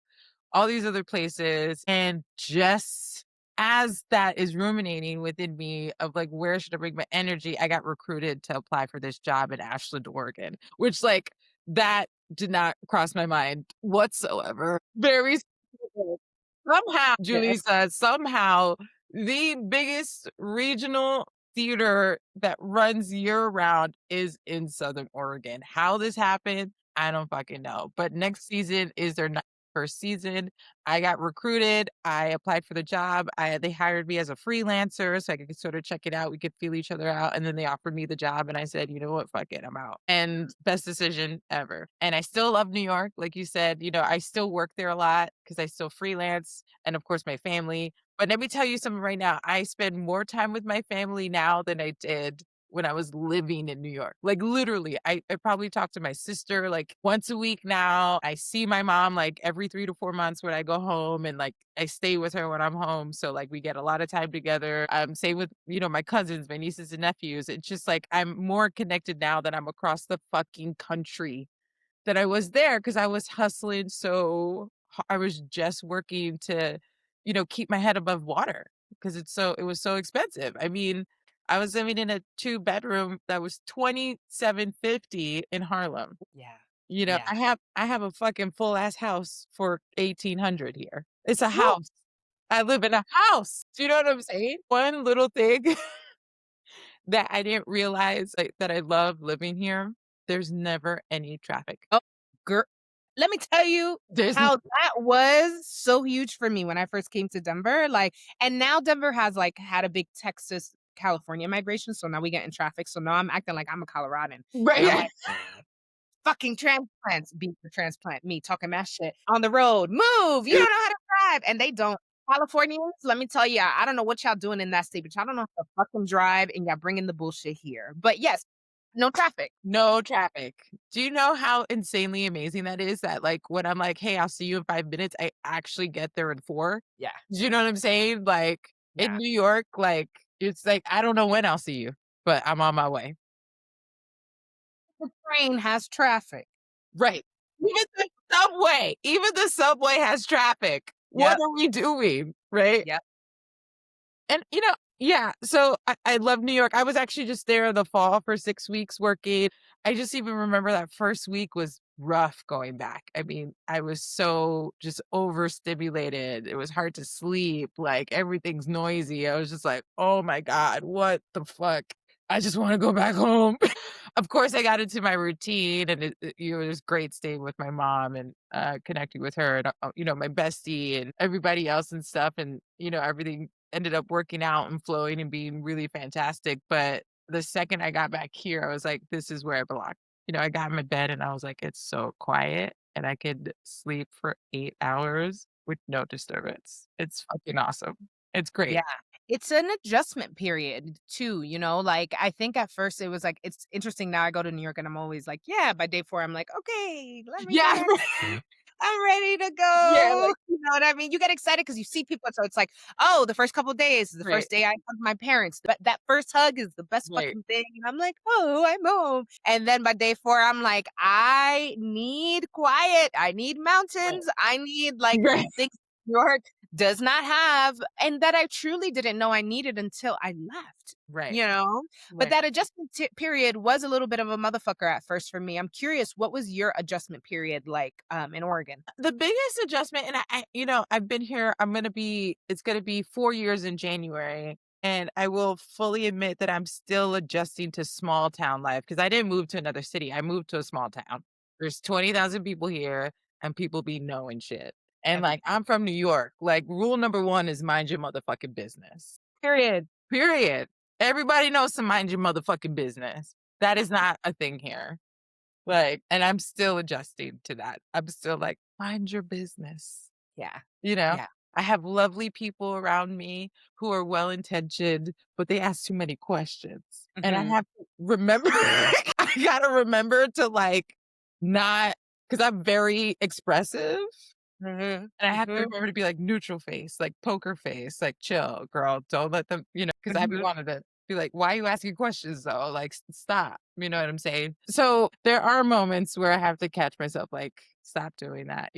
all these other places. And just as that is ruminating within me of like, where should I bring my energy? I got recruited to apply for this job in Ashland, Oregon, which like that did not cross my mind whatsoever. Very specific. Somehow, Yes. Julissa, somehow the biggest regional theater that runs year round is in Southern Oregon. How this happened, I don't fucking know. But next season is their first season. I got recruited. I applied for the job. They hired me as a freelancer so I could sort of check it out. We could feel each other out. And then they offered me the job. And I said, you know what? Fuck it. I'm out. And best decision ever. And I still love New York. Like you said, I still work there a lot because I still freelance. And of course, my family. But let me tell you something right now. I spend more time with my family now than I did when I was living in New York. Like literally, I probably talk to my sister like once a week now. I see my mom like every 3 to 4 months when I go home and like I stay with her when I'm home. So like we get a lot of time together. Same with, my cousins, my nieces and nephews. It's just like I'm more connected now that I'm across the fucking country that I was there because I was hustling I was just working to, keep my head above water because it was so expensive. I mean, I was living in a two-bedroom that was 2750 in Harlem. Yeah. I Yeah. have a fucking full ass house for 1800 here. It's a Woo! house. I live in a house. Do you know what I'm saying? One little thing that I didn't realize, like, that I love living here, there's never any traffic. Oh, girl, let me tell you There's how that was so huge for me when I first came to Denver, like and now Denver has, like, had a big Texas, California migration, so now we get in traffic, so now I'm acting like I'm a Coloradan, and I'm right. like, "Fucking transplants," beat the transplant, me talking that shit on the road, "Move, you don't know how to drive," and they don't. Californians, let me tell you, I don't know what y'all doing in that state, but y'all don't know how to fucking drive, and y'all bringing the bullshit here, but yes, no traffic. No traffic. Do you know how insanely amazing that is? That, like, when I'm like, "Hey, I'll see you in 5 minutes," I actually get there in 4. Yeah, Do you know what I'm saying? Like, in yeah. New York, like, it's like, I don't know when I'll see you, but I'm on my way. The train has traffic. Right. Even the subway has traffic. What Yep, are we doing? Right? yep. And, yeah, so I love New York. I was actually just there in the fall for 6 weeks working. I just even remember that first week was rough going back. I mean, I was so just overstimulated. It was hard to sleep, like, everything's noisy. I was just like, "Oh my god, what the fuck? I just wanna go back home." Of course, I got into my routine, and it was great staying with my mom and, connecting with her and, my bestie and everybody else and stuff, and, everything ended up working out and flowing and being really fantastic. But the second I got back here, I was like, this is where I belong. I got in my bed and I was like, it's so quiet and I could sleep for 8 hours with no disturbance. It's fucking awesome. It's great. Yeah. It's an adjustment period too, like, I think at first it was like it's interesting now I go to New York and I'm always like, "Yeah," by day 4, I'm like, "Okay, let me Yeah. relax. I'm ready to Yeah, go." like, You know what I mean? You get excited because you see people, so it's like, "Oh, the first couple days is the right, first day I hug my parents. But that first hug is the best right, fucking thing." And I'm like, "Oh, I'm home." And then by day 4, I'm like, "I need quiet. I need right, mountains. I need, like, right, things New York does not have, and that I truly didn't know I needed until I left, right, you know? But right. that adjustment period was a little bit of a motherfucker at first for me. I'm curious, what was your adjustment period like, in Oregon? The biggest adjustment, and I've been here, it's gonna be 4 years in January, and I will fully admit that I'm still adjusting to small town life because I didn't move to another city, I moved to a small town. There's 20,000 people here, and people be knowing shit. And, like, Everything. I'm from New York, like, rule number 1 is mind your motherfucking business. Period. Period. Everybody knows to mind your motherfucking business. That is not a thing here. Like, and I'm still adjusting to that. I'm still like, "Mind your business." Yeah. You know? Yeah. I have lovely people around me who are well-intentioned, but they ask too many questions, and I Mhm. have to remember I gotta remember to, like, not, because 'cause I'm very expressive. Mhm. And I have to Mhm. remember to be like neutral face, like poker face, like chill, girl. Don't let them, because I be Mhm. wanting to be like, why are you asking questions though? Like, stop. You know what I'm saying? So there are moments where I have to catch myself, like, stop doing that.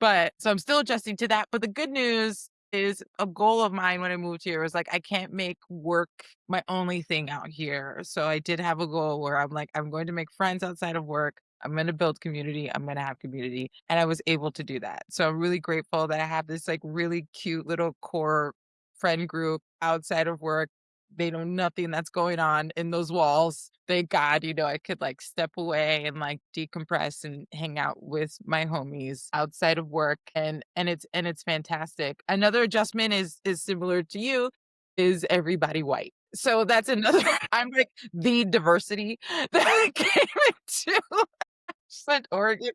But so I'm still adjusting to that. But the good news is a goal of mine when I moved here was like, I can't make work my only thing out here. So I did have a goal where I'm like, I'm going to make friends outside of work. I'm going to build community. I'm going to have community. And I was able to do that. So I'm really grateful that I have this like really cute little core friend group outside of work. They know nothing that's going on in those walls. Thank God, I could like step away and like decompress and hang out with my homies outside of work. And it's fantastic. Another adjustment is similar to you, is everybody white. So that's another I'm like the diversity that I came into Flint, Oregon.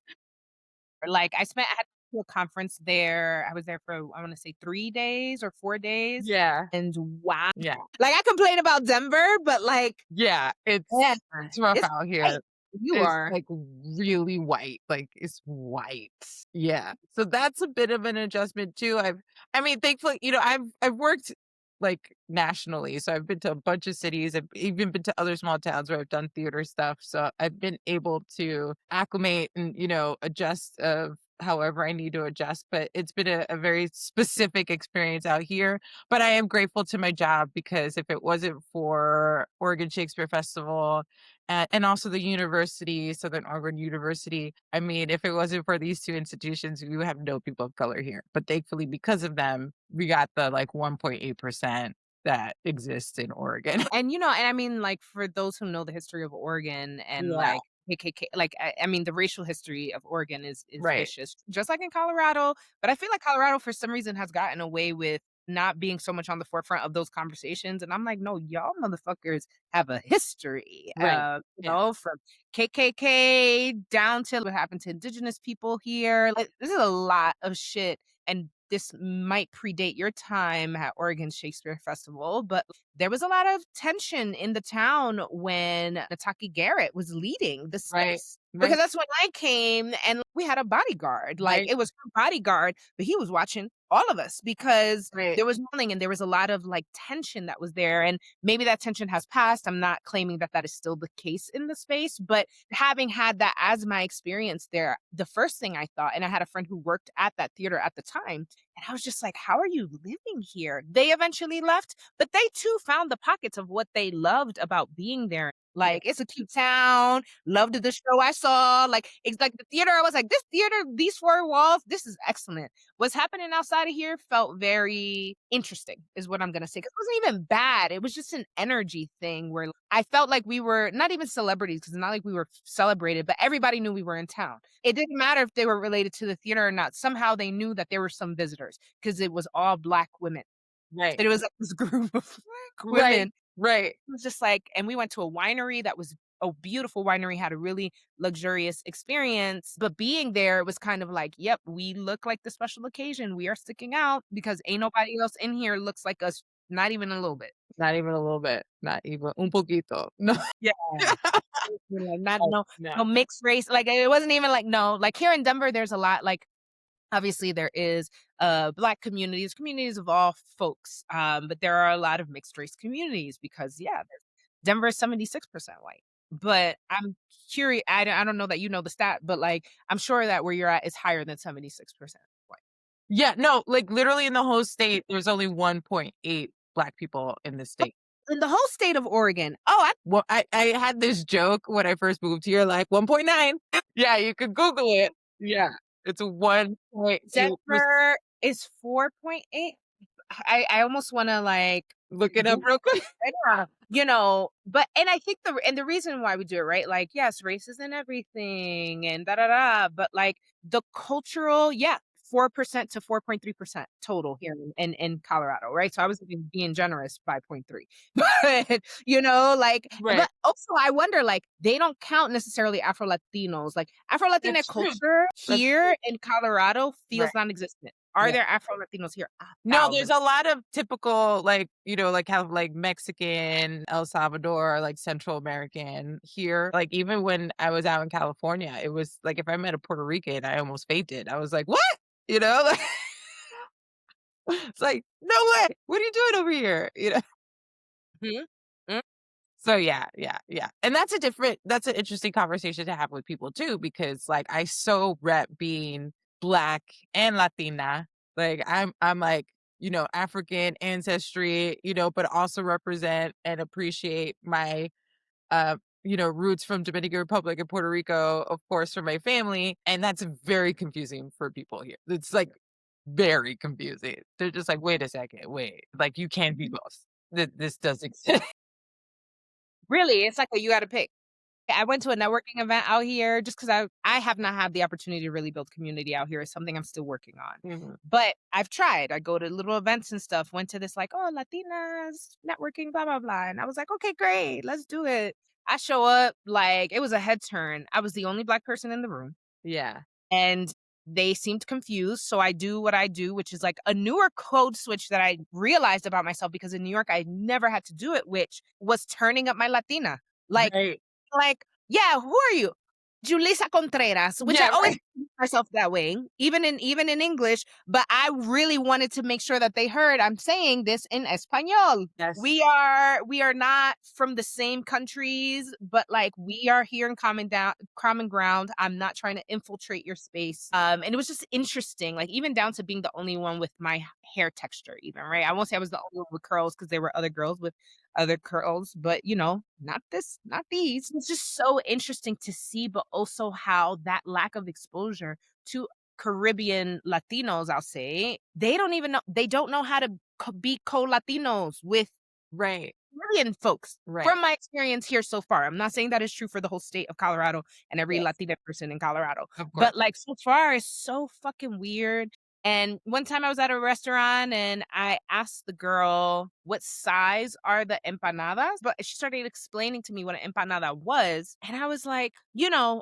Like, I had to a conference there. I was there for, I wanna say 3 days or 4 days, Yeah, and wow. yeah, Like, I complain about Denver, but, like, yeah, yeah, it's rough it's out white. here. You It's, are. like, really white, like, it's white. Yeah, so that's a bit of an adjustment too. I mean, thankfully, I've worked, like, nationally, so I've been to a bunch of cities. I've even been to other small towns where I've done theater stuff, so I've been able to acclimate and, adjust of however I need to adjust, but it's been a very specific experience out here. But I am grateful to my job because if it wasn't for Oregon Shakespeare Festival and also the university, Southern Oregon University. I mean, if it wasn't for these two institutions, we would have no people of color here. But thankfully, because of them, we got the like 1.8% that exists in Oregon. And I mean, like, for those who know the history of Oregon and, Yeah, like, KKK, like, I mean, the racial history of Oregon is right, vicious, just like in Colorado, but I feel like Colorado, for some reason, has gotten away with not being so much on the forefront of those conversations, and I'm like, "No, y'all motherfuckers have a history," right. Yeah, from KKK down to what happened to indigenous people here. Like, this is a lot of shit, and this might predate your time at Oregon Shakespeare Festival, but there was a lot of tension in the town when Nataki Garrett was leading the right, space. Because right, that's when I came and we had a bodyguard. Like, right, it was her bodyguard, but he was watching all of us because right, there was yelling and there was a lot of like tension that was there. And maybe that tension has passed. I'm not claiming that that is still the case in the space, but having had that as my experience there, the first thing I thought, and I had a friend who worked at that theater at the time, and I was just like, how are you living here? They eventually left, but they too found the pockets of what they loved about being there. right, Like, it's a cute town, loved the show I saw. Like, it's like the theater, I was like, this theater, these four walls, this is excellent. What's happening outside of here felt very interesting, is what I'm gonna say. 'Cause it wasn't even bad. It was just an energy thing where I felt like we were not even celebrities, because it's not like we were celebrated, but everybody knew we were in town. It didn't matter if they were related to the theater or not. Somehow they knew that there were some visitors because it was all Black women. Right. It was like this group of black Right. women. Right. It was just like, and we went to a winery that was a beautiful winery, had a really luxurious experience. But being there, it was kind of like, yep, we look like the special occasion. We are sticking out because ain't nobody else in here looks like us, not even a little bit. Not even a little bit. Not even un poquito. No. Yeah. Like, not Oh, no no. mixed race. Like it wasn't even like no, like here in Denver, there's a lot like obviously there is black communities of all folks. But there are a lot of mixed race communities because yeah, Denver is 76% white. But I'm curious, I don't know that you know the stat, but like I'm sure that where you're at is higher than 76% white. Yeah, no, like, literally in the whole state, there's only 1.8 Black people in the state. In the whole state of Oregon. Oh, I Well, I had this joke when I first moved here, like, 1.9. Yeah, you could Google it. Yeah, it's 1.8%. Denver is 4.8. I almost wanna, like, Look it up Google real quick. it, you know, but and I think the reason why we do it, right? Like, yes, race isn't everything and da da da, but, like, the cultural yeah, 4% to 4.3% total here in Colorado, right? So I was being generous by point 0.3. But, like Right. but also I wonder, like, they don't count necessarily Afro-Latinos, like, Afro-Latina That's true. culture That's true. here in Colorado Right. feels non-existent. Are Yeah. there Afro-Latinos here? No, there's 1,000. a lot of typical, like, like, kind of, like, Mexican, El Salvador, like, Central American here. Like, even when I was out in California, it was like, if I met a Puerto Rican, I almost fainted. I was like, "What?" You know? Like, it's like, "No way. What are you doing over here?" You know? Mhm. Mm. So, yeah, yeah, yeah. And that's an interesting conversation to have with people too, because, like, I so rep being Black and Latina. Like, I'm like, African ancestry, but also represent and appreciate my, roots from Dominican Republic and Puerto Rico, of course, for my family, and that's very confusing for people here. It's, like, very confusing. They're just like, "Wait a second, wait, like, you can't be both. This does exist." Really? It's like, "Oh, you gotta pick." I went to a networking event out here just 'cause I have not had the opportunity to really build community out here. It's something I'm still working on. Mhm. But I've tried. I go to little events and stuff, went to this like, "Oh, Latinas networking, blah, blah, blah," and I was like, "Okay, great. Let's do it." I show up, like, it was a head turn. I was the only Black person in the room. Yeah. And they seemed confused, so I do what I do, which is, like, a newer code switch that I realized about myself because in New York, I never had to do it, which was turning up my Latina. Like Right. "Yeah, who are you?" Julissa Contreras, which I Yeah, always right. introduce myself that way, even in English, but I really wanted to make sure that they heard I'm saying this in Espanol. Yes. We are not from the same countries, but, like, we are here in common ground. I'm not trying to infiltrate your space. And it was just interesting, like, even down to being the only one with my hair texture even, right? I won't say I was the only one with curls because there were other girls with other curls, but, not these. It's just so interesting to see, but also how that lack of exposure to Caribbean Latinos, I'll say, they don't know how to be co-Latinos with Right. Caribbean folks Right. from my experience here so far. I'm not saying that is true for the whole state of Colorado and every Yes. Latina person in Colorado, Of course. but, like, so far, it's so fucking weird, and one time I was at a restaurant and I asked the girl, "What size are the empanadas?" But she started explaining to me what an empanada was, and I was like, "Oh,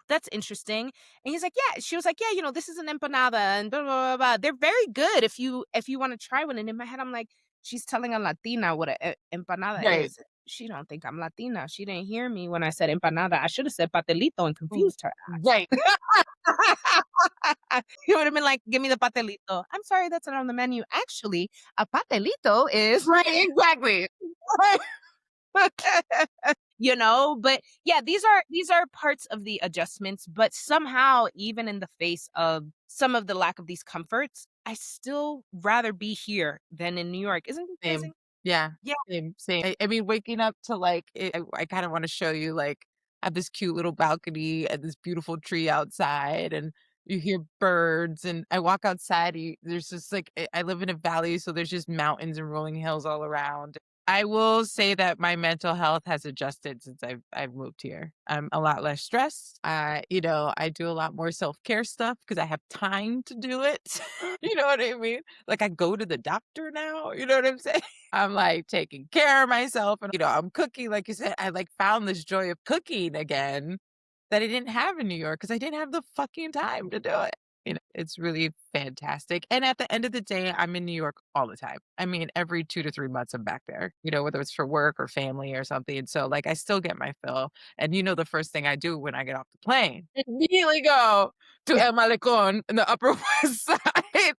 that's interesting." And he's like, "Yeah." She was like, "Yeah, this is an empanada and blah, blah, blah, blah. They're very good if you wanna try one." And in my head, I'm like, she's telling a Latina what a empanada Right. is. She don't think I'm Latina. She didn't hear me when I said empanada. I should have said pastelito and Mm. confused her ass. Right. He would have been like, "Give me the pastelito." "I'm sorry, that's not on the menu." Actually, a pastelito is Right, exactly. but yeah, these are parts of the adjustments, but somehow, even in the face of some of the lack of these comforts, I still rather be here than in New York. Isn't it Same. amazing? Yeah. Yeah. Same, same. I mean, waking up to, like, I kinda wanna show you, like, I have this cute little balcony and this beautiful tree outside, and you hear birds, and I walk outside, there's just, like I live in a valley, so there's just mountains and rolling hills all around. I will say that my mental health has adjusted since I've moved here. I'm a lot less stressed. I do a lot more self-care stuff because I have time to do it. You know what I mean? Like I go to the doctor now, you know what I'm saying? I'm like taking care of myself and I'm cooking like you said. I like found this joy of cooking again that I didn't have in New York because I didn't have the fucking time to do it. It's really fantastic, and at the end of the day, I'm in New York all the time. I mean, every 2 to 3 months, I'm back there, whether it's for work or family or something, so, like, I still get my fill, and the first thing I do when I get off the plane, immediately go to El Malecón in the Upper West Side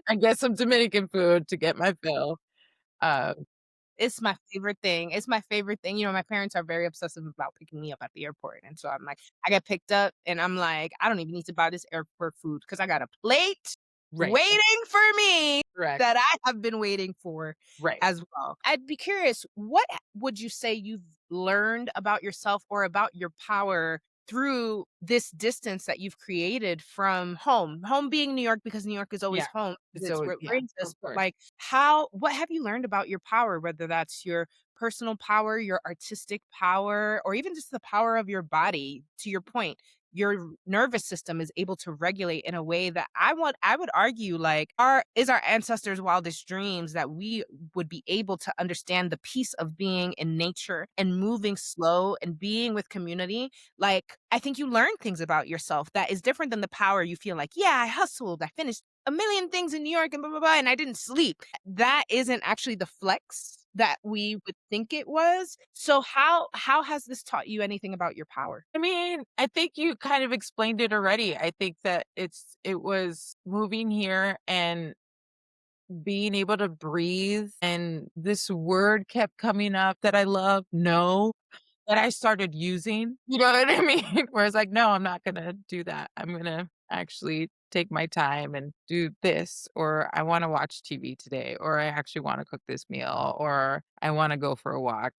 and get some Dominican food to get my fill. Uh, It's my favorite thing. It's my favorite thing. My parents are very obsessive about picking me up at the airport, and so I'm like, I get picked up, and I'm like, I don't even need to buy this airport food because I got a plate right, waiting for me correct, that I have been waiting for right. as well. I'd be curious, what would you say you've learned about yourself or about your power through this distance that you've created from home? Home being New York because New York is always Yeah, home, 'cause it's it's always what yeah, brings of us, but, course. like, what have you learned about your power, whether that's your personal power, your artistic power, or even just the power of your body? To your point, your nervous system is able to regulate in a way that I would argue, like, our ancestors' wildest dreams, that we would be able to understand the peace of being in nature and moving slow and being with community. Like, I think you learn things about yourself that is different than the power you feel like, "Yeah, I hustled, I finished a million things in New York and blah, blah, blah, and I didn't sleep." That isn't actually the flex that we would think it was. So how has this taught you anything about your power? I mean, I think you kind of explained it already. I think that it was moving here and being able to breathe, and this word kept coming up that I love, "No." That I started using, you know what I mean? Where it's like, "No, I'm not gonna do that. I'm gonna actually take my time and do this," or, "I wanna watch TV today," or, "I actually wanna cook this meal," or, "I wanna go for a walk,"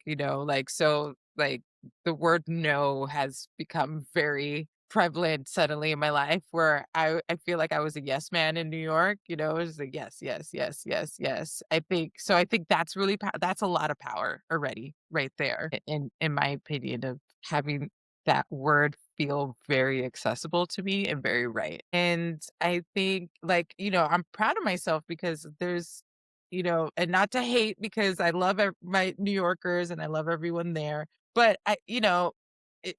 the word "no" has become very prevalent suddenly in my life where I feel like I was a yes man in New York, it was like, "Yes, yes, yes, yes, yes." I think that's really that's a lot of power already right there in my opinion of having that word feel very accessible to me and very right. And I think like, I'm proud of myself because and not to hate because I love my New Yorkers and I love everyone there, but it,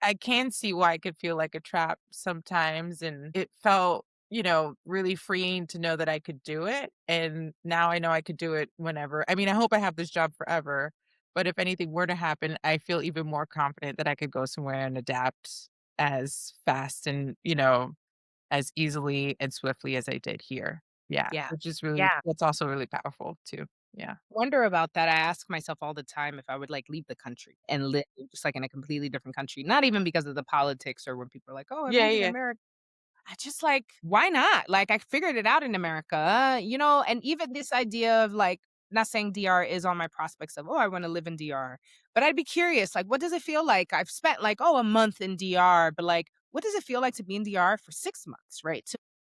I can see why it could feel like a trap sometimes. And it felt, really freeing to know that I could do it. And now I know I could do it whenever. I mean, I hope I have this job forever, but if anything were to happen, I feel even more confident that I could go somewhere and adapt as fast and, as easily and swiftly as I did here. Yeah, Yeah. which is really Yeah. that's also really powerful too. Yeah. Wonder about that. I ask myself all the time if I would, like, leave the country and live just, like, in a completely different country, not even because of the politics or when people are like, "Oh, I'm Yeah, leaving yeah. America." I just like, why not? Like, I figured it out in America, and even this idea of like, not saying DR is on my prospects of, oh, I want to live in DR, but I'd be curious, like, what does it feel like? I've spent like, oh, a month in DR, but like, what does it feel like to be in DR for 6 months, right?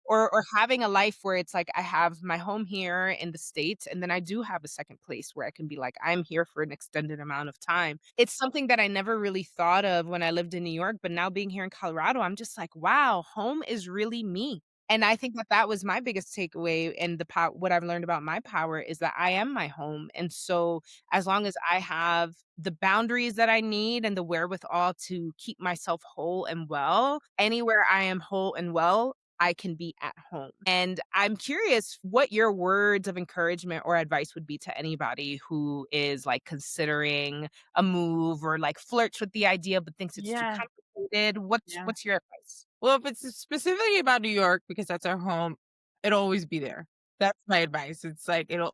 Or having a life where it's like I have my home here in the States, and then I do have a second place where I can be like, I'm here for an extended amount of time. It's something that I never really thought of when I lived in New York, but now being here in Colorado, I'm just like, wow, home is really me. And I think that that was my biggest takeaway, and what I've learned about my power is that I am my home. And so as long as I have the boundaries that I need and the wherewithal to keep myself whole and well, anywhere I am whole and well, I can be at home. And I'm curious what your words of encouragement or advice would be to anybody who is like considering a move or like flirts with the idea but thinks it's too Yeah, complicated. What's yeah. what's your advice? Well, if it's specifically about New York, because that's our home, it'll always be there. That's my advice. It's like New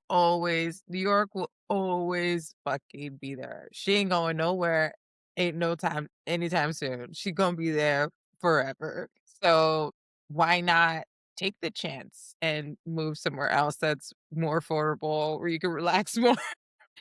York will always fucking be there. She ain't going nowhere. Ain't no time anytime soon. She gonna be there forever. So why not take the chance and move somewhere else that's more affordable where you can relax more?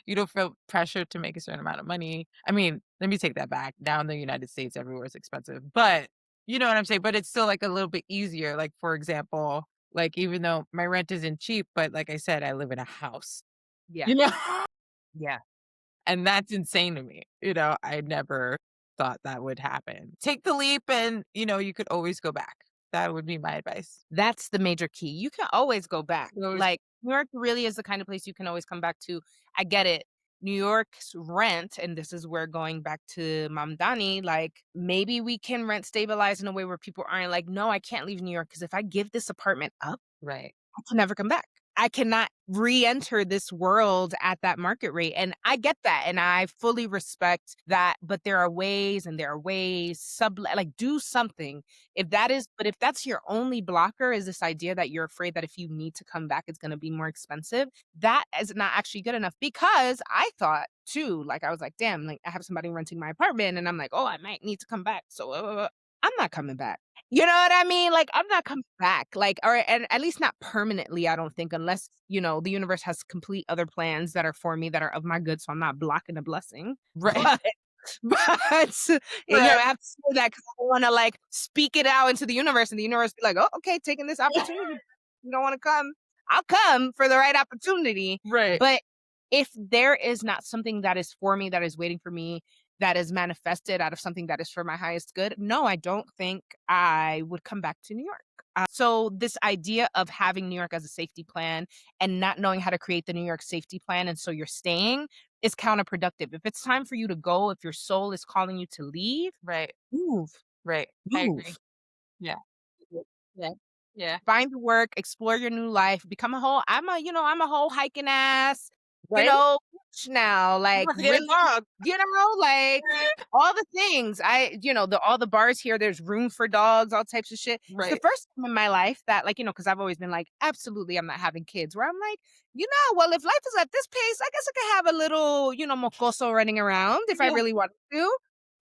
You don't feel pressure to make a certain amount of money. I mean, let me take that back. Now in the United States, everywhere is expensive, but you know what I'm saying? But it's still like a little bit easier. Like, for example, like even though my rent isn't cheap, but like I said, I live in a house, Yeah. you know? Yeah. And that's insane to me. I never thought that would happen. Take the leap and, you could always go back. That would be my advice. That's the major key. You can always go back. You always Like, New York really is the kind of place you can always come back to. I get it. New York's rent, and this is where going back to Mamdani, like maybe we can rent stabilize in a way where people aren't like, no, I can't leave New York because if I give this apartment up, right. I can never come back. I cannot re-enter this world at that market rate. And I get that. And I fully respect that. But there are ways and there are ways, like do something. But if that's your only blocker is this idea that you're afraid that if you need to come back, it's going to be more expensive. That is not actually good enough because I thought too, like I was like, damn, like I have somebody renting my apartment and I'm like, oh, I might need to come back. So I'm not coming back. You know what I mean? Like, I'm not coming back, like, or and at least not permanently, I don't think, unless, the universe has complete other plans that are for me that are of my good, so I'm not blocking a blessing. Right. But, I Right. have to say that because I don't wanna, like, speak it out into the universe, and the universe be like, "Oh, okay, taking this opportunity. You don't wanna come? I'll come for the right opportunity." Right. But if there is not something that is for me, that is waiting for me, that is manifested out of something that is for my highest good, no, I don't think I would come back to New York. So this idea of having New York as a safety plan and not knowing how to create the New York safety plan, and so you're staying, is counterproductive. If it's time for you to go, if your soul is calling you to leave, Right. move, Right. I agree. move. Yeah. Yeah. Yeah. Find work, explore your new life, become a whole I'm a whole hiking ass, you Right? know, now, You like, must get a really, dog. like, all the things. All the bars here, there's room for dogs, all types of shit. It's the Right. first time in my life that, like, because I've always been like, "Absolutely, I'm not having kids," where I'm like, well, if life is at this pace, I guess I could have a little, mocoso running around if I Yeah. really wanted to.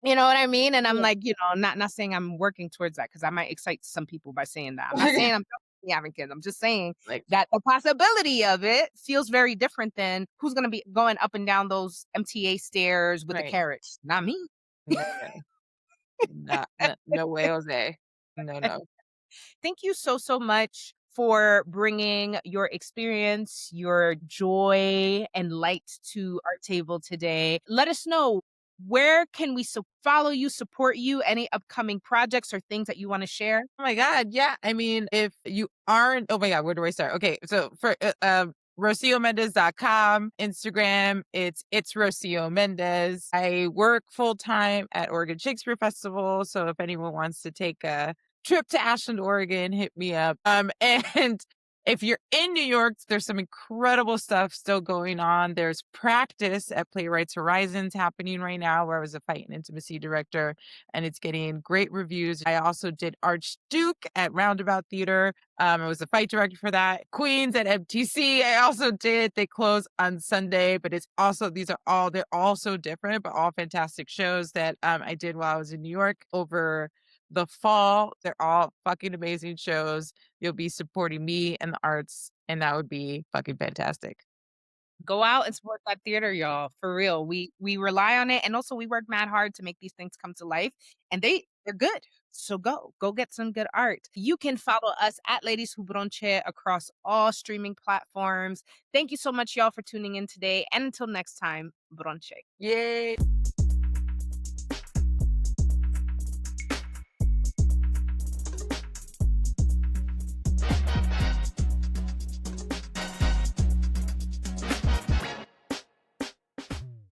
You know what I mean? And I'm Yeah. like, not saying I'm working towards that because I might excite some people by saying that. I'm not saying I'm definitely having kids. I'm just saying Like, that the possibility of it feels very different than who's gonna be going up and down those MTA stairs with a right. carriage. Not me. No way. Not no way, Jose. No, no. Thank you so, so much for bringing your experience, your joy, and light to our table today. Let us know, where can we follow you, support you, any upcoming projects or things that you want to share? Oh my god, yeah. I mean, if you aren't oh my god, where do I start? Okay, so for RocioMendez.com, Instagram, it's Rocio Mendez. I work full time at Oregon Shakespeare Festival, so if anyone wants to take a trip to Ashland, Oregon, hit me up. And if you're in New York, there's some incredible stuff still going on. There's practice at Playwrights Horizons happening right now, where I was a fight and intimacy director, and it's getting great reviews. I also did Archduke at Roundabout Theater. I was a fight director for that. Queens at MTC. I also did. They close on Sunday, but they're all so different, but all fantastic shows that I did while I was in New York over the fall. They're all fucking amazing shows. You'll be supporting me and the arts, and that would be fucking fantastic. Go out and support that theater, y'all. For real. We rely on it, and also we work mad hard to make these things come to life, and they're good. So go get some good art. You can follow us at Ladies Who Bronché across all streaming platforms. Thank you so much, y'all, for tuning in today. And until next time, bronche. Yay.